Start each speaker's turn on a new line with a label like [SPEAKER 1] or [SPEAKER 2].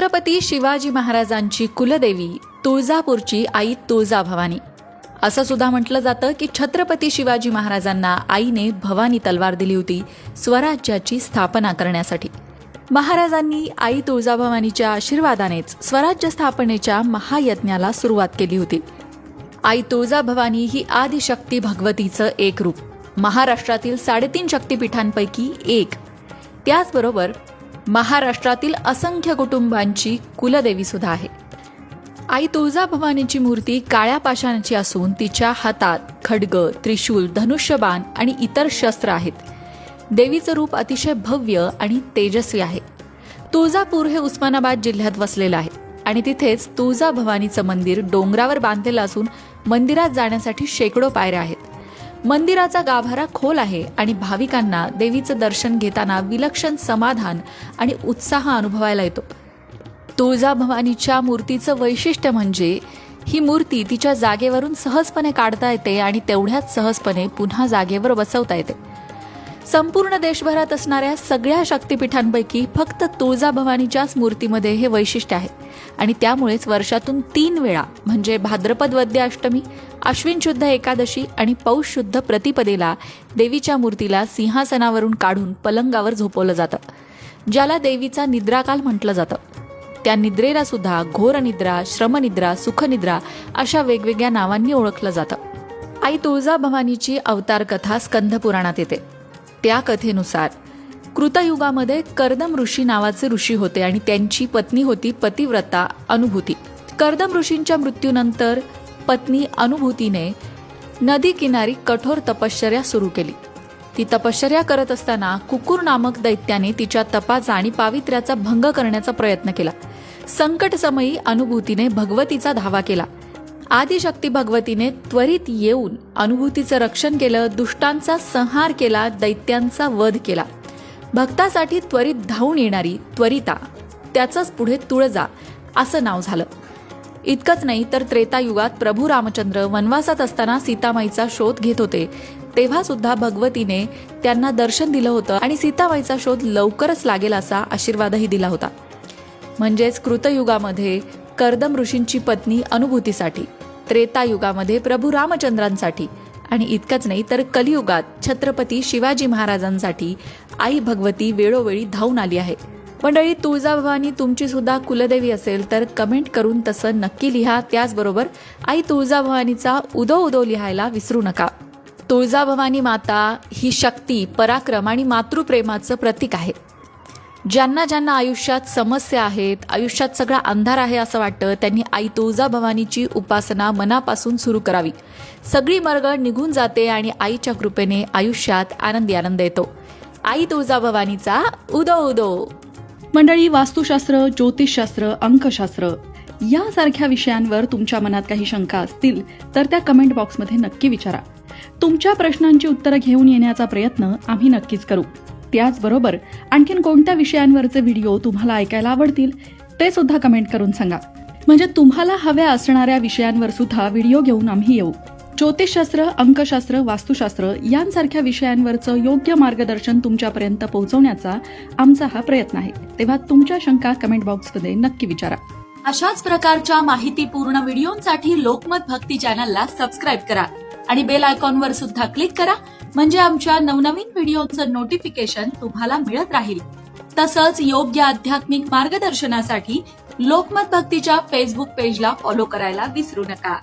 [SPEAKER 1] छत्रपती शिवाजी महाराजांची कुलदेवी तुळजापूरची आई तुळजाभवानी असं सुद्धा म्हटलं जातं की छत्रपती शिवाजी महाराजांना आईने भवानी तलवार दिली होती स्वराज्याची स्थापना करण्यासाठी। महाराजांनी आई तुळजाभवानीच्या आशीर्वादानेच स्वराज्य स्थापनेच्या महायज्ञाला सुरुवात केली होती। आई तुळजाभवानी ही आदिशक्ती भगवतीचं एक रूप, महाराष्ट्रातील 3.5 शक्तिपीठांपैकी एक, त्याचबरोबर महाराष्ट्रातील असंख्य कुटुंबांची कुलदेवी सुद्धा आहे। आई तुळजाभवानीची मूर्ती काळ्या पाषाणाची असून तिच्या हातात खड्ग, त्रिशूल, धनुष्यबाण आणि इतर शस्त्र आहेत। देवीचं रूप अतिशय भव्य आणि तेजस्वी आहे। तुळजापूर हे उस्मानाबाद जिल्ह्यात वसलेलं आहे आणि तिथेच तुळजाभवानीचं मंदिर डोंगरावर बांधलेलं असून मंदिरात जाण्यासाठी शेकडो पायऱ्या आहेत। मंदिराचा गाभारा खोल आहे आणि भाविकांना देवीचं दर्शन घेताना विलक्षण समाधान आणि उत्साह अनुभवायला येतो। तुळजाभवानीच्या मूर्तीचं वैशिष्ट्य म्हणजे ही मूर्ती तिच्या जागेवरून सहजपणे काढता येते आणि तेवढ्याच सहजपणे पुन्हा जागेवर बसवता येते। संपूर्ण देशभरात असणाऱ्या सगळ्या शक्तिपीठांपैकी फक्त तुळजाभवानीच्याच मूर्तीमध्ये हे वैशिष्ट्य आहे आणि त्यामुळेच वर्षातून 3 वेळा म्हणजे भाद्रपद वद्य अष्टमी, आश्विन शुद्ध एकादशी आणि पौष शुद्ध प्रतिपदेला देवीच्या मूर्तीला सिंहासनावरून काढून पलंगावर झोपवलं जातं, ज्याला देवीचा निद्राकाल म्हटलं जातं। त्या निद्रेला सुद्धा घोर निद्रा, श्रमनिद्रा, सुखनिद्रा अशा वेगवेगळ्या नावांनी ओळखलं जातं। आई तुळजाभवानीची अवतार कथा स्कंद पुराणात येते। त्या कथेनुसार कृतयुगामध्ये कर्दम ऋषी नावाचे ऋषी होते आणि त्यांची पत्नी होती पतिव्रता अनुभूती। कर्दम ऋषींच्या मृत्यूनंतर पत्नी अनुभूतीने नदी किनारी कठोर तपश्चर्या सुरू केली। ती तपश्चर्या करत असताना कुकुर नामक दैत्याने तिच्या तपाचा आणि पावित्र्याचा भंग करण्याचा प्रयत्न केला। संकटसमयी अनुभूतीने भगवतीचा धावा केला। आदिशक्ती भगवतीने त्वरित येऊन अनुभूतीचं रक्षण केलं, दुष्टांचा संहार केला, दैत्यांचा वध केला। भक्तासाठी त्वरित धावून येणारी त्वरिता, त्याचंच पुढे तुळजा असं नाव झालं। इतकंच नाही तर त्रेतायुगात प्रभू रामचंद्र वनवासात असताना सीतामाईचा शोध घेत होते तेव्हा सुद्धा भगवतीने त्यांना दर्शन दिलं होतं आणि सीतामाईचा शोध लवकरच लागेल असा आशीर्वादही दिला होता। म्हणजेच कृतयुगामध्ये कर्दम ऋषींची पत्नी अनुभूतीसाठी, त्रेतायुगामध्ये प्रभू रामचंद्रांसाठी आणि इतकंच नाही तर कलियुगात छत्रपती शिवाजी महाराजांसाठी आई भगवती वेळोवेळी धावून आली आहे। मंडळी, तुळजाभवानी तुमची सुद्धा कुलदेवी असेल तर कमेंट करून तसं नक्की लिहा। त्याचबरोबर आई तुळजाभवानीचा उदो उदो लिहायला विसरू नका। तुळजाभवानी माता ही शक्ती, पराक्रम आणि मातृप्रेमाचं प्रतीक आहे। ज्यांना ज्यांना आयुष्यात समस्या आहेत, आयुष्यात सगळा अंधार आहे असं वाटतं, त्यांनी आई तुळजाभवानीची उपासना मनापासून सुरू करावी। सगळी मरगळ निघून जाते आणि आईच्या कृपेने आयुष्यात आनंदी आनंद येतो। आई तुळजाभवानीचा उदो उदो।
[SPEAKER 2] मंडळी, वास्तुशास्त्र, ज्योतिषशास्त्र, अंकशास्त्र यासारख्या विषयांवर तुमच्या मनात काही शंका असतील तर त्या कमेंट बॉक्समध्ये नक्की विचारा। तुमच्या प्रश्नांची उत्तरं घेऊन येण्याचा प्रयत्न आम्ही नक्कीच करू। त्याचबरोबर आणखीन कोणत्या विषयांवरचे व्हिडिओ तुम्हाला ऐकायला आवडतील ते सुद्धा कमेंट करून सांगा, म्हणजे तुम्हाला हव्या असणाऱ्या विषयांवर सुद्धा व्हिडिओ घेऊन आम्ही येऊ। ज्योतिषशास्त्र, अंकशास्त्र, वास्तुशास्त्र यांसारख्या विषयांवरचं योग्य मार्गदर्शन तुमच्यापर्यंत पोहोचवण्याचा आमचा हा प्रयत्न आहे। तेव्हा तुमच्या शंका कमेंट बॉक्समध्ये नक्की विचारा।
[SPEAKER 1] अशाच प्रकारच्या माहितीपूर्ण व्हिडिओंसाठी लोकमत भक्ती चॅनलला सबस्क्राईब करा आणि बेल आयकॉनवर सुद्धा क्लिक करा, म्हणजे आमच्या नवनवीन व्हिडिओचं नोटिफिकेशन तुम्हाला मिळत राहील। तसंच योग्य आध्यात्मिक मार्गदर्शनासाठी लोकमत भक्तीच्या फेसबुक पेजला फॉलो करायला विसरू नका।